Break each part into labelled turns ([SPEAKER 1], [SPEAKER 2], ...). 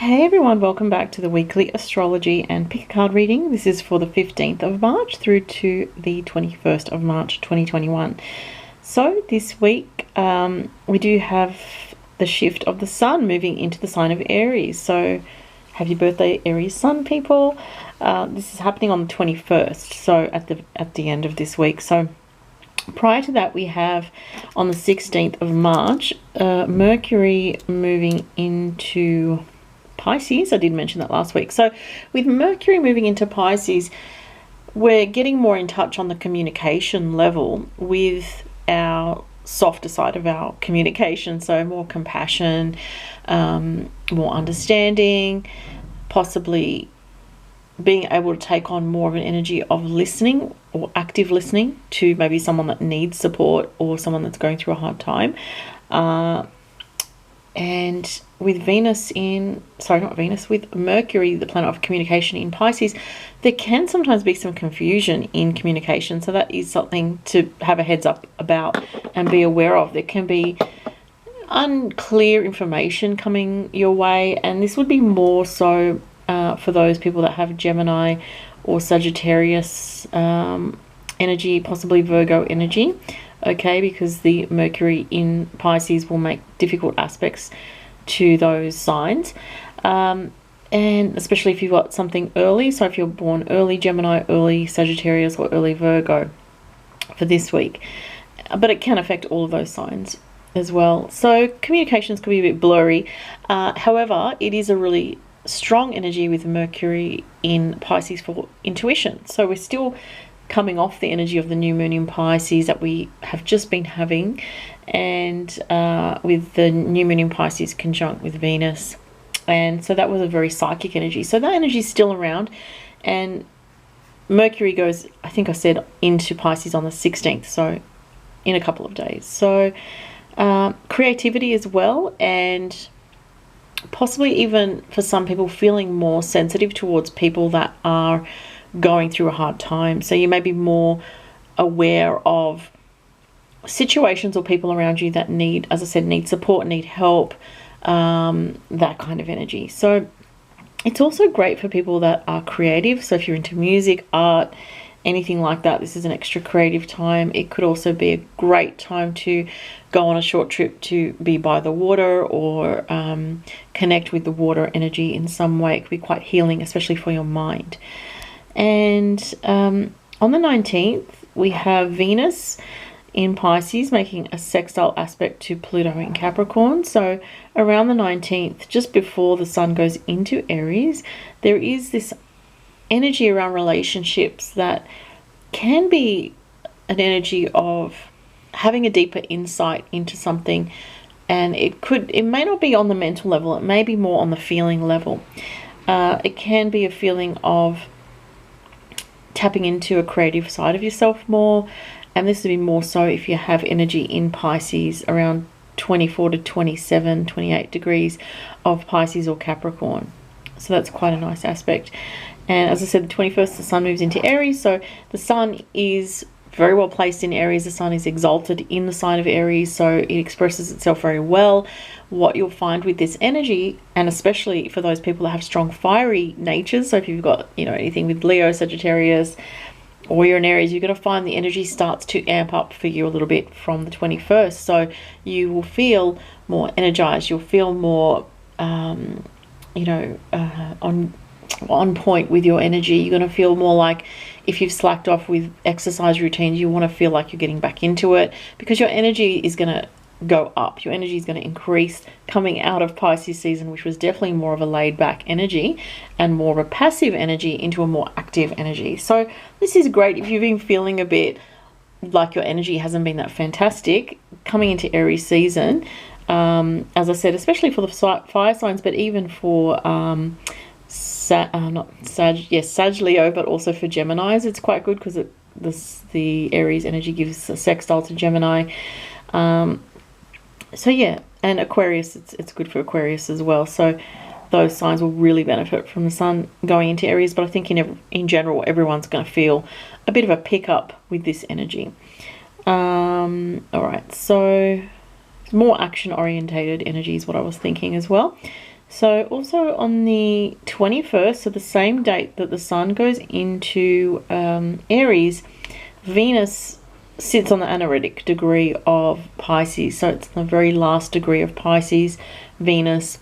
[SPEAKER 1] Hey everyone, welcome back to the weekly astrology and pick a card reading. This is for the 15th of March through to the 21st of March 2021. So this week we do have the shift of the sun moving into the sign of Aries. So happy birthday Aries sun people. This is happening on the 21st, so at the end of this week. So prior to that, we have on the 16th of March Mercury moving into Pisces. I did mention that last week. So with Mercury moving into Pisces, we're getting more in touch on the communication level with our softer side of our communication. So more compassion, more understanding, possibly being able to take on more of an energy of listening or active listening to maybe someone that needs support or someone that's going through a hard time. And with with Mercury, the planet of communication in Pisces, there can sometimes be some confusion in communication. So that is something to have a heads up about and be aware of. There can be unclear information coming your way, and this would be more so for those people that have Gemini or Sagittarius energy, possibly Virgo energy. Okay, because the Mercury in Pisces will make difficult aspects to those signs, and especially if you've got something early. So if you're born early Gemini, early Sagittarius, or early Virgo for this week, but it can affect all of those signs as well. So communications could be a bit blurry. However, it is a really strong energy with Mercury in Pisces for intuition. So we're still coming off the energy of the new moon in Pisces that we have just been having, and with the new moon in Pisces conjunct with Venus, and so that was a very psychic energy. So that energy is still around, and Mercury goes, I think I said, into Pisces on the 16th, so in a couple of days. So creativity as well, and possibly even for some people feeling more sensitive towards people that are going through a hard time. So you may be more aware of situations or people around you that need, as I said, need support, need help, that kind of energy. So it's also great for people that are creative. So if you're into music, art, anything like that, this is an extra creative time. It could also be a great time to go on a short trip to be by the water, or connect with the water energy in some way. It could be quite healing, especially for your mind. And on the 19th, we have Venus in Pisces making a sextile aspect to Pluto in Capricorn. So around the 19th, just before the sun goes into Aries, there is this energy around relationships that can be an energy of having a deeper insight into something. And it may not be on the mental level, it may be more on the feeling level. It can be a feeling of tapping into a creative side of yourself more, and this would be more so if you have energy in Pisces around 24 to 27, 28 degrees of Pisces or Capricorn. So that's quite a nice aspect. And as I said, the 21st, the sun moves into Aries, so the sun is very well placed in Aries. The sun is exalted in the sign of Aries, so it expresses itself very well. What you'll find with this energy, and especially for those people that have strong fiery natures, so if you've got, anything with Leo, Sagittarius, or you're in Aries, you're going to find the energy starts to amp up for you a little bit from the 21st. So you will feel more energized. You'll feel more, on point with your energy. You're going to feel more like, if you've slacked off with exercise routines, you want to feel like you're getting back into it, because your energy is going to go up. Your energy is going to increase coming out of Pisces season, which was definitely more of a laid back energy and more of a passive energy, into a more active energy. So this is great if you've been feeling a bit like your energy hasn't been that fantastic coming into Aries season. As I said, especially for the fire signs, but even for Sag Leo, but also for Geminis, it's quite good, because the Aries energy gives a sextile to Gemini. So yeah, and Aquarius, it's good for Aquarius as well. So those signs will really benefit from the sun going into Aries. But I think in general, everyone's going to feel a bit of a pickup with this energy. All right, so more action orientated energy is what I was thinking as well. So also on the 21st, so the same date that the sun goes into Aries, Venus sits on the anaretic degree of Pisces. So it's the very last degree of Pisces, Venus.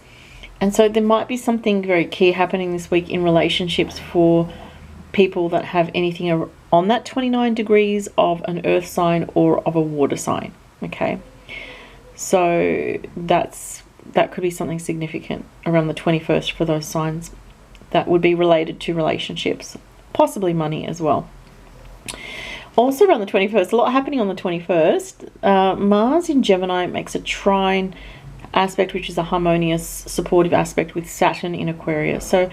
[SPEAKER 1] And so there might be something very key happening this week in relationships for people that have anything on that 29 degrees of an earth sign or of a water sign. Okay, so that could be something significant around the 21st for those signs that would be related to relationships, possibly money as well. Also around the 21st, a lot happening on the 21st. Mars in Gemini makes a trine aspect, which is a harmonious, supportive aspect with Saturn in Aquarius. So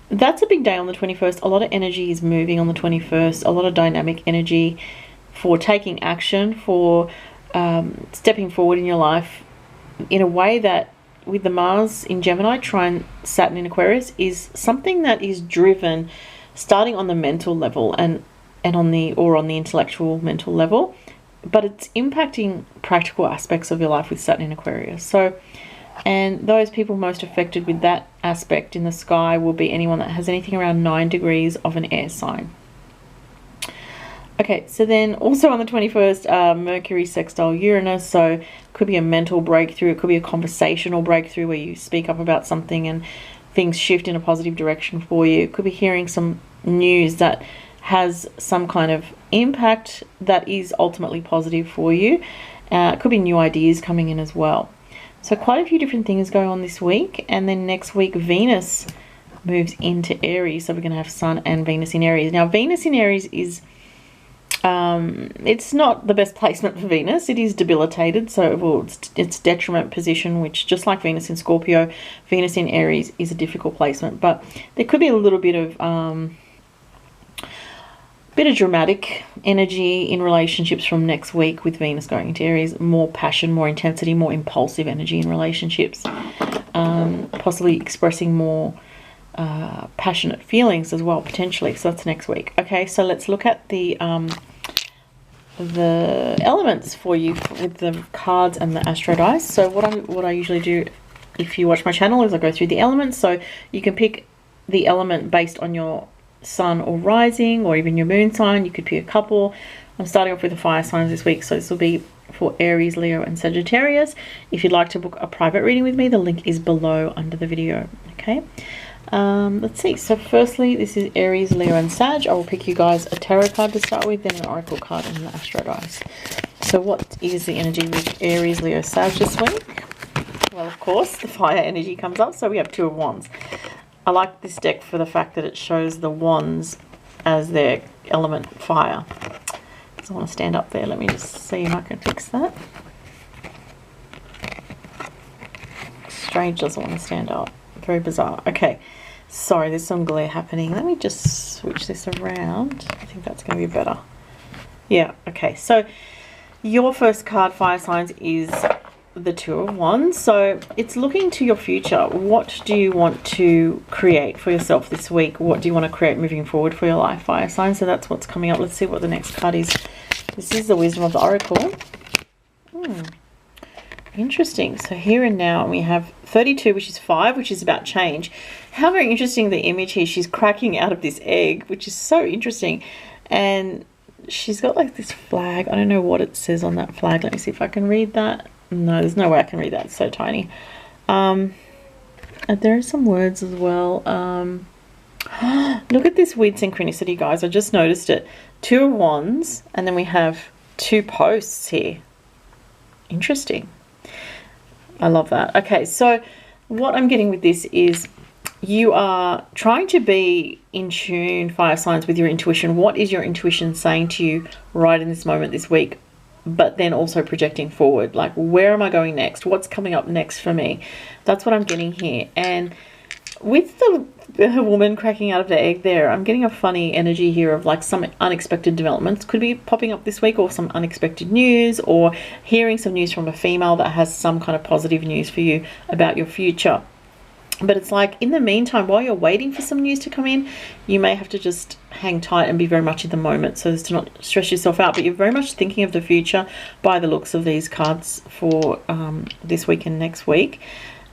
[SPEAKER 1] that's a big day on the 21st. A lot of energy is moving on the 21st. A lot of dynamic energy for taking action, for stepping forward in your life in a way that, with the Mars in Gemini, trine Saturn in Aquarius, is something that is driven starting on the mental level and on the intellectual mental level, but it's impacting practical aspects of your life with Saturn in Aquarius. So, and those people most affected with that aspect in the sky will be anyone that has anything around 9 degrees of an air sign. Okay, so then also on the 21st, Mercury sextile Uranus, so it could be a mental breakthrough, it could be a conversational breakthrough where you speak up about something and things shift in a positive direction for you. It could be hearing some news that has some kind of impact that is ultimately positive for you. It could be new ideas coming in as well. So quite a few different things going on this week. And then next week, Venus moves into Aries. So we're going to have Sun and Venus in Aries. Now, Venus in Aries is, it's not the best placement for Venus. It is debilitated. So well, it's detriment position, which just like Venus in Scorpio, Venus in Aries is a difficult placement. But there could be a little bit of dramatic energy in relationships from next week with Venus going into Aries. More passion, more intensity, more impulsive energy in relationships. Possibly expressing more passionate feelings as well, potentially. So that's next week. Okay, so let's look at the elements for you with the cards and the astro dice. So what I usually do, if you watch my channel, is I go through the elements. So you can pick the element based on your sun or rising, or even your moon sign. You could pick a couple. I'm starting off with the fire signs this week, so this will be for Aries, Leo and Sagittarius. If you'd like to book a private reading with me, the link is below under the video. Okay, let's see. So firstly, this is Aries, Leo and Sag. I will pick you guys a tarot card to start with, then an oracle card and the astro dice. So what is the energy with Aries, Leo, Sag this week? Well, of course, the fire energy comes up, so we have 2 of Wands. I like this deck for the fact that it shows the wands as their element fire. Doesn't want to stand up there. Let me just see if I can fix that. Strange doesn't want to stand up. Very bizarre. Okay, sorry, there's some glare happening. Let me just switch this around. I think that's going to be better. Yeah, okay. So your first card, fire signs, is the 2 of Wands. So it's looking to your future. What do you want to create for yourself this week? What do you want to create moving forward for your life, fire sign? So that's what's coming up. Let's see what the next card is. This is the wisdom of the oracle. Interesting. So here and now we have 32, which is 5, which is about change. How very interesting the image here. She's cracking out of this egg, which is so interesting. And she's got like this flag. I don't know what it says on that flag. Let me see if I can read that. No, there's no way I can read that. It's so tiny. There are some words as well. Look at this weird synchronicity, guys. I just noticed it. 2 of Wands, and then we have 2 posts here. Interesting. I love that. Okay, so what I'm getting with this is you are trying to be in tune, fire signs, with your intuition. What is your intuition saying to you right in this moment this week? But then also projecting forward, like, where am I going next? What's coming up next for me? That's what I'm getting here. And with the woman cracking out of the egg there, I'm getting a funny energy here of like some unexpected developments could be popping up this week, or some unexpected news, or hearing some news from a female that has some kind of positive news for you about your future. But it's like, in the meantime, while you're waiting for some news to come in, you may have to just hang tight and be very much in the moment so as to not stress yourself out. But you're very much thinking of the future by the looks of these cards for this week and next week.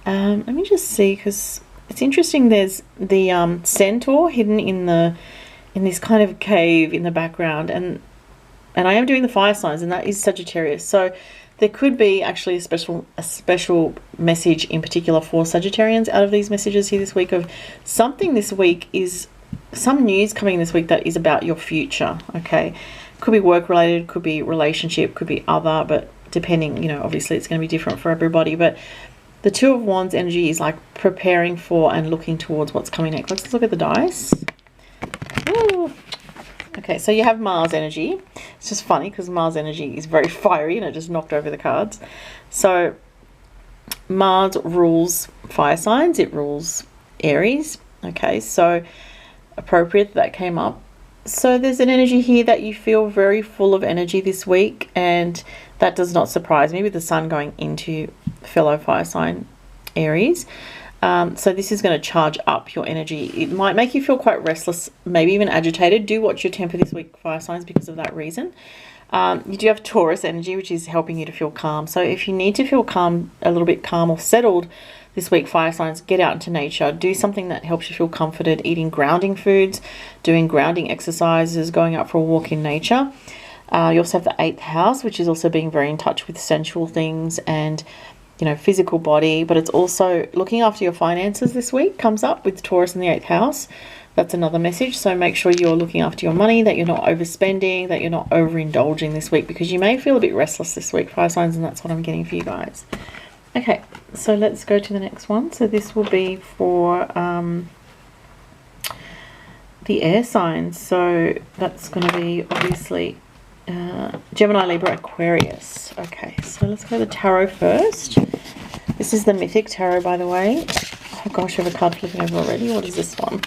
[SPEAKER 1] Let me just see, because it's interesting. There's the centaur hidden in this kind of cave in the background, and I am doing the fire signs, and that is Sagittarius. So there could be actually a special message in particular for Sagittarians out of these messages here this week, of something this week is some news coming this week that is about your future. Okay, could be work related, could be relationship, could be other, but depending, obviously it's going to be different for everybody. But the Two of Wands energy is like preparing for and looking towards what's coming next. Let's look at the dice. Ooh. Okay, so you have Mars energy. It's just funny because Mars energy is very fiery and it just knocked over the cards. So Mars rules fire signs. It rules Aries. Okay, so appropriate that came up. So there's an energy here that you feel very full of energy this week, and that does not surprise me with the sun going into fellow fire sign Aries. So this is going to charge up your energy. It might make you feel quite restless, maybe even agitated. Do watch your temper this week, fire signs, because of that reason. You do have Taurus energy, which is helping you to feel calm. So if you need to feel calm, a little bit calm or settled this week, fire signs, get out into nature. Do something that helps you feel comforted, eating grounding foods, doing grounding exercises, going out for a walk in nature. You also have the 8th house, which is also being very in touch with sensual things and physical body, but it's also looking after your finances this week comes up with Taurus in the 8th house. That's another message. So make sure you're looking after your money, that you're not overspending, that you're not overindulging this week, because you may feel a bit restless this week, fire signs, and that's what I'm getting for you guys. Okay, so let's go to the next one. So this will be for the air signs. So that's going to be obviously Gemini, Libra, Aquarius. Okay, so let's go to the tarot first. This is the Mythic Tarot, by the way. Oh gosh, I have a card flipping over already. What is this one?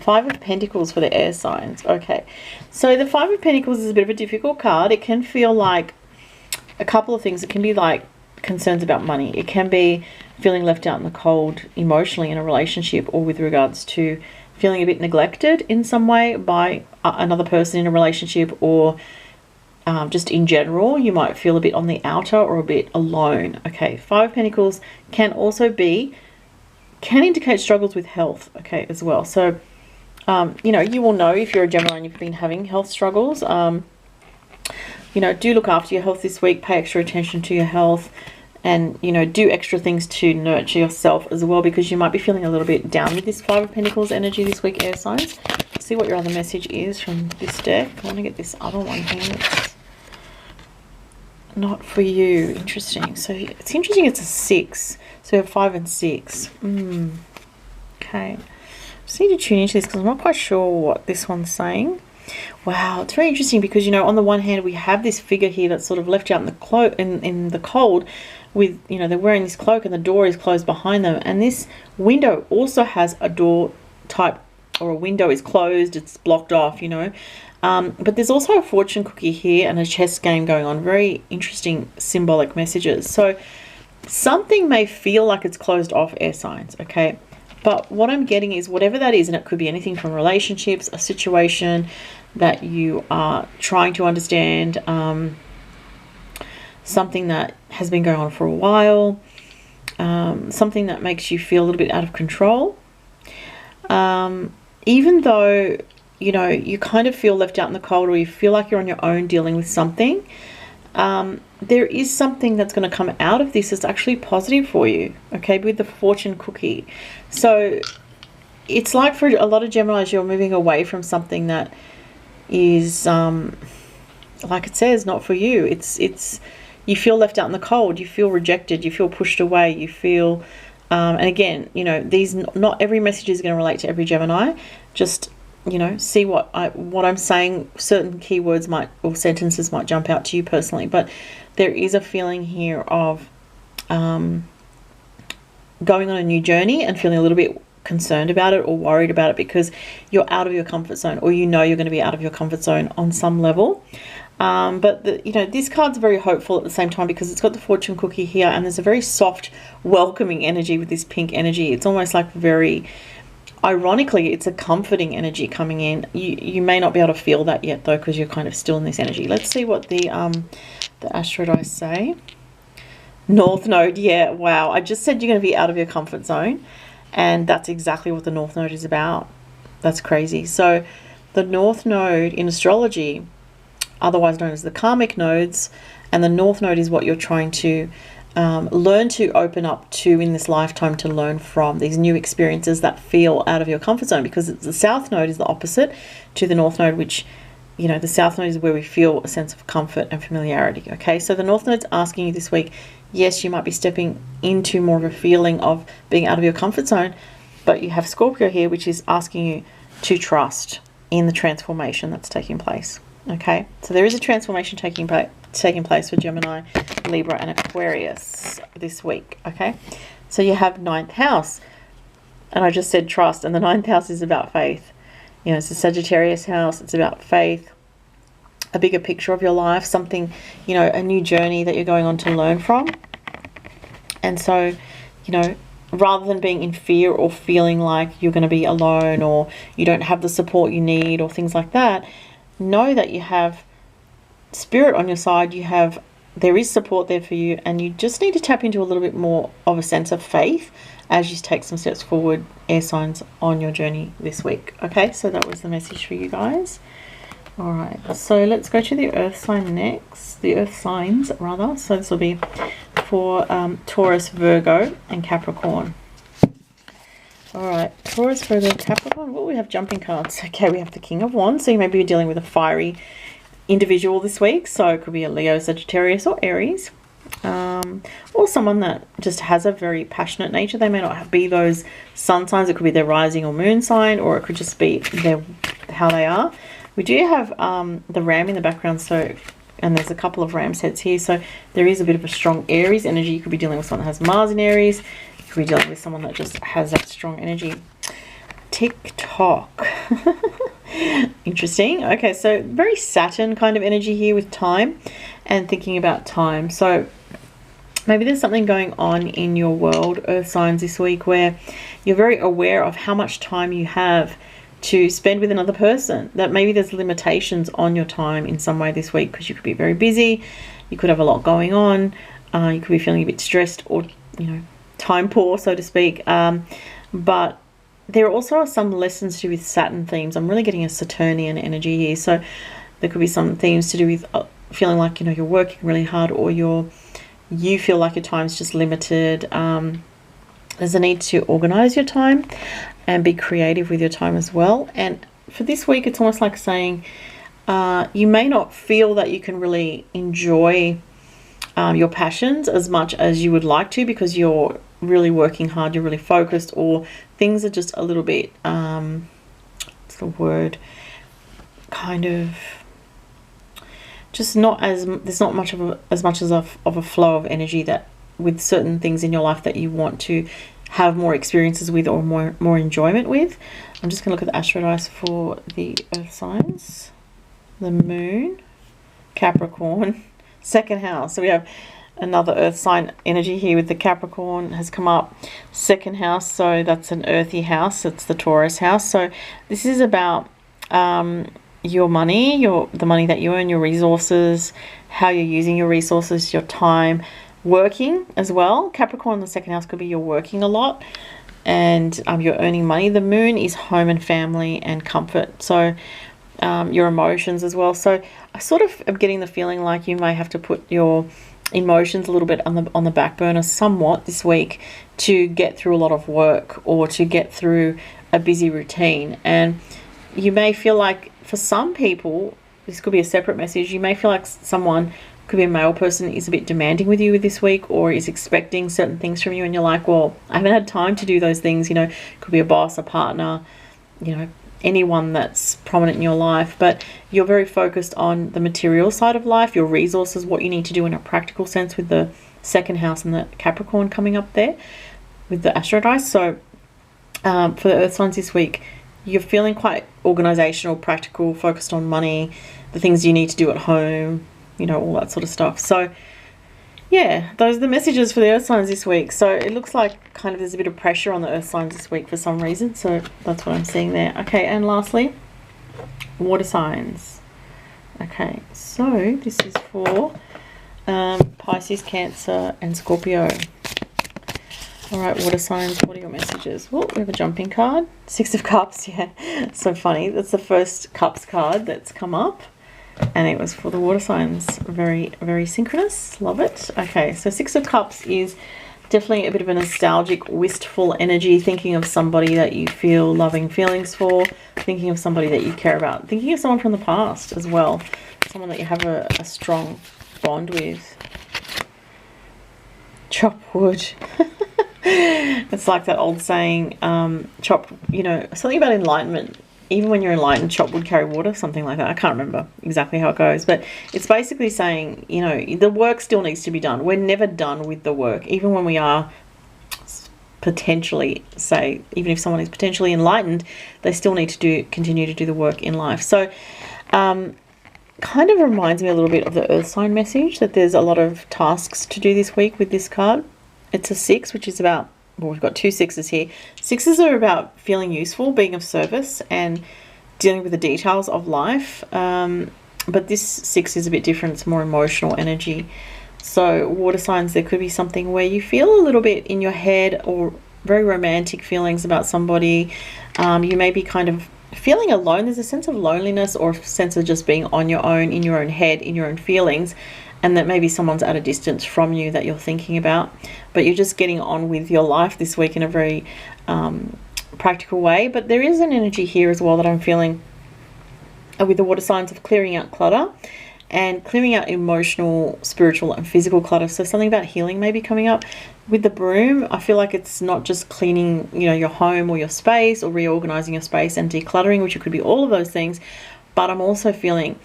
[SPEAKER 1] 5 of Pentacles for the air signs. Okay, so the 5 of Pentacles is a bit of a difficult card. It can feel like a couple of things. It can be like concerns about money. It can be feeling left out in the cold emotionally in a relationship, or with regards to feeling a bit neglected in some way by another person in a relationship, or just in general, you might feel a bit on the outer or a bit alone. Okay, 5 of Pentacles can also can indicate struggles with health, okay, as well. So, you will know if you're a Gemini and you've been having health struggles. Do look after your health this week. Pay extra attention to your health, and, do extra things to nurture yourself as well, because you might be feeling a little bit down with this 5 of Pentacles energy this week, air signs. Let's see what your other message is from this deck. I want to get this other one here. It's not for you. Interesting. So it's interesting. It's a 6. So we have 5 and 6. Okay. Just need to tune into this because I'm not quite sure what this one's saying. Wow, it's very interesting because, on the one hand, we have this figure here that's sort of left out in the cold with, they're wearing this cloak and the door is closed behind them. And this window also has a door type, or a window is closed, it's blocked off, But there's also a fortune cookie here and a chess game going on. Very interesting symbolic messages. So something may feel like it's closed off, air signs, okay? But what I'm getting is whatever that is, and it could be anything from relationships, a situation that you are trying to understand, something that has been going on for a while, something that makes you feel a little bit out of control. Even though, you kind of feel left out in the cold, or you feel like you're on your own dealing with something, there is something that's going to come out of this that's actually positive for you, okay, with the fortune cookie. So it's like for a lot of Geminis, you're moving away from something that is, like it says, not for you. It's you feel left out in the cold, you feel rejected, you feel pushed away, you feel, and again, not every message is going to relate to every Gemini. Just see what I'm saying. Certain keywords might, or sentences might jump out to you personally, but there is a feeling here of going on a new journey and feeling a little bit concerned about it or worried about it because you're out of your comfort zone, or you're going to be out of your comfort zone on some level. But this card's very hopeful at the same time because it's got the fortune cookie here, and there's a very soft, welcoming energy with this pink energy. It's almost like very, ironically, it's a comforting energy coming in. You may not be able to feel that yet though, because you're kind of still in this energy. Let's see what the astro dice say. North Node, yeah, wow. I just said you're going to be out of your comfort zone, and that's exactly what the North Node is about. That's crazy. So the North Node in astrology, otherwise known as the karmic nodes, and the North Node is what you're trying to learn to open up to in this lifetime, to learn from these new experiences that feel out of your comfort zone, because the South Node is the opposite to the North Node, which, you know, the South Node is where we feel a sense of comfort and familiarity. Okay, so the North Node's asking you this week, yes, you might be stepping into more of a feeling of being out of your comfort zone, but you have Scorpio here, which is asking you to trust in the transformation that's taking place. Okay, so there is a transformation taking place for Gemini, Libra, and Aquarius this week. Okay, so you have ninth house, and I just said trust, and the ninth house is about faith. You know, it's a Sagittarius house. It's about faith, a bigger picture of your life, something, you know, a new journey that you're going on to learn from. And so, you know, rather than being in fear or feeling like you're going to be alone or you don't have the support you need or things like that, know that you have spirit on your side. There is support there for you, and you just need to tap into a little bit more of a sense of faith as you take some steps forward, air signs, on your journey this week. Okay, so that was the message for you guys. All right, so let's go to the earth sign next, the earth signs rather. So this will be for Taurus, Virgo, and Capricorn. All right, Taurus, Virgo, Capricorn. Well, we have jumping cards. Okay, we have the King of Wands. So you may be dealing with a fiery individual this week. So it could be a Leo, Sagittarius, or Aries. Or someone that just has a very passionate nature. They may not be those sun signs. It could be their rising or moon sign, or it could just be how they are. We do have the ram in the background, so, and there's a couple of ram's heads here, so there is a bit of a strong Aries energy. You could be dealing with someone that has Mars in Aries. You could be dealing with someone that just has that strong energy. Tick-tock. Interesting. Okay, so very Saturn kind of energy here with time and thinking about time. So maybe there's something going on in your world, earth signs, this week where you're very aware of how much time you have to spend with another person. That maybe there's limitations on your time in some way this week, because you could be very busy, you could have a lot going on, you could be feeling a bit stressed or, you know, time poor, so to speak. But there also are some lessons to do with Saturn themes. I'm really getting a Saturnian energy here. So there could be some themes to do with feeling like, you know, you're working really hard, or you feel like your time's just limited. There's a need to organize your time and be creative with your time as well. And for this week, it's almost like saying you may not feel that you can really enjoy your passions as much as you would like to, because you're really working hard, you're really focused, or things are just a little bit, what's the word, kind of just not as, there's not much of a flow of energy that with certain things in your life that you want to have more experiences with or more enjoyment with. I'm just going to look at the astro dice for the earth signs. The moon, Capricorn, second house. So we have another earth sign energy here with the Capricorn has come up, second house. So that's an earthy house. It's the Taurus house. So this is about your money, the money that you earn, your resources, how you're using your resources, your time, working as well. Capricorn in the second house could be you're working a lot and you're earning money. The moon is home and family and comfort, so your emotions as well. So I sort of am getting the feeling like you may have to put your emotions a little bit on the back burner somewhat this week to get through a lot of work or to get through a busy routine. And you may feel like, for some people, this could be a separate message, you may feel like someone, could be a male person, is a bit demanding with you this week, or is expecting certain things from you, and you're like, well, I haven't had time to do those things. You know, could be a boss, a partner, you know, anyone that's prominent in your life, but you're very focused on the material side of life, your resources, what you need to do in a practical sense, with the second house and the Capricorn coming up there with the astro dice. So for the earth signs this week, you're feeling quite organizational, practical, focused on money, the things you need to do at home, you know, all that sort of stuff. So yeah, those are the messages for the earth signs this week. So it looks like kind of there's a bit of pressure on the earth signs this week for some reason. So that's what I'm seeing there. Okay, and lastly, water signs. Okay, so this is for Pisces, Cancer, and Scorpio. All right, water signs, what are your messages? Oh, we have a jumping card. Six of Cups, yeah. So funny. That's the first Cups card that's come up. And it was for the water signs. Very, very synchronous. Love it. Okay, so Six of Cups is definitely a bit of a nostalgic, wistful energy. Thinking of somebody that you feel loving feelings for. Thinking of somebody that you care about. Thinking of someone from the past as well. Someone that you have a strong bond with. Chop wood. It's like that old saying, chop, you know, something about enlightenment. Even when you're enlightened, chop wood, carry water, something like that. I can't remember exactly how it goes, but it's basically saying, you know, the work still needs to be done. We're never done with the work. Even when we are potentially, say, even if someone is potentially enlightened, they still need to continue to do the work in life. So, kind of reminds me a little bit of the Earth sign message, that there's a lot of tasks to do this week with this card. It's a 6, which is about, well, we've got 2 6s here. 6s are about feeling useful, being of service, and dealing with the details of life. But this 6 is a bit different. It's more emotional energy. So water signs, there could be something where you feel a little bit in your head, or very romantic feelings about somebody. You may be kind of feeling alone. There's a sense of loneliness, or a sense of just being on your own, in your own head, in your own feelings. And that maybe someone's at a distance from you that you're thinking about, but you're just getting on with your life this week in a very practical way. But there is an energy here as well that I'm feeling with the water signs of clearing out clutter and clearing out emotional, spiritual, and physical clutter. So something about healing may be coming up. With the broom, I feel like it's not just cleaning, you know, your home or your space, or reorganizing your space and decluttering, which it could be all of those things. But I'm also feeling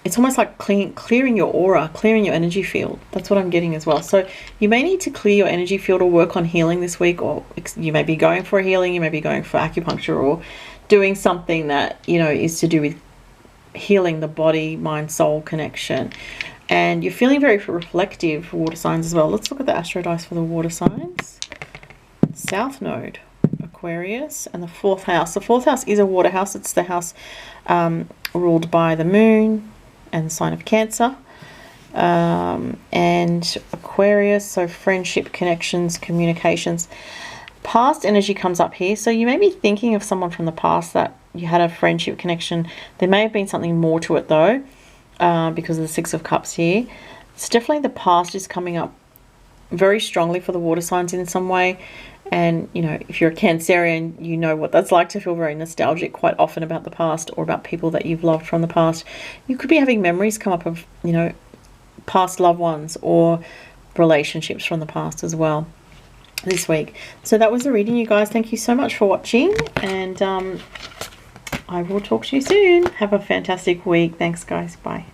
[SPEAKER 1] it's almost like clearing your aura, clearing your energy field. That's what I'm getting as well. So you may need to clear your energy field or work on healing this week, or you may be going for a healing, you may be going for acupuncture, or doing something that, you know, is to do with healing the body, mind, soul connection. And you're feeling very reflective, water signs as well. Let's look at the astro dice for the water signs. South Node, Aquarius, and the 4th house. The 4th house is a water house. It's the house ruled by the moon and the sign of Cancer, and Aquarius, so friendship, connections, communications. Past energy comes up here, so you may be thinking of someone from the past that you had a friendship connection. There may have been something more to it though, because of the 6 of Cups here. It's definitely the past is coming up very strongly for the water signs in some way. And, you know, if you're a Cancerian, you know what that's like to feel very nostalgic quite often about the past, or about people that you've loved from the past. You could be having memories come up of, you know, past loved ones or relationships from the past as well this week. So that was the reading, you guys. Thank you so much for watching, and I will talk to you soon. Have a fantastic week. Thanks, guys. Bye.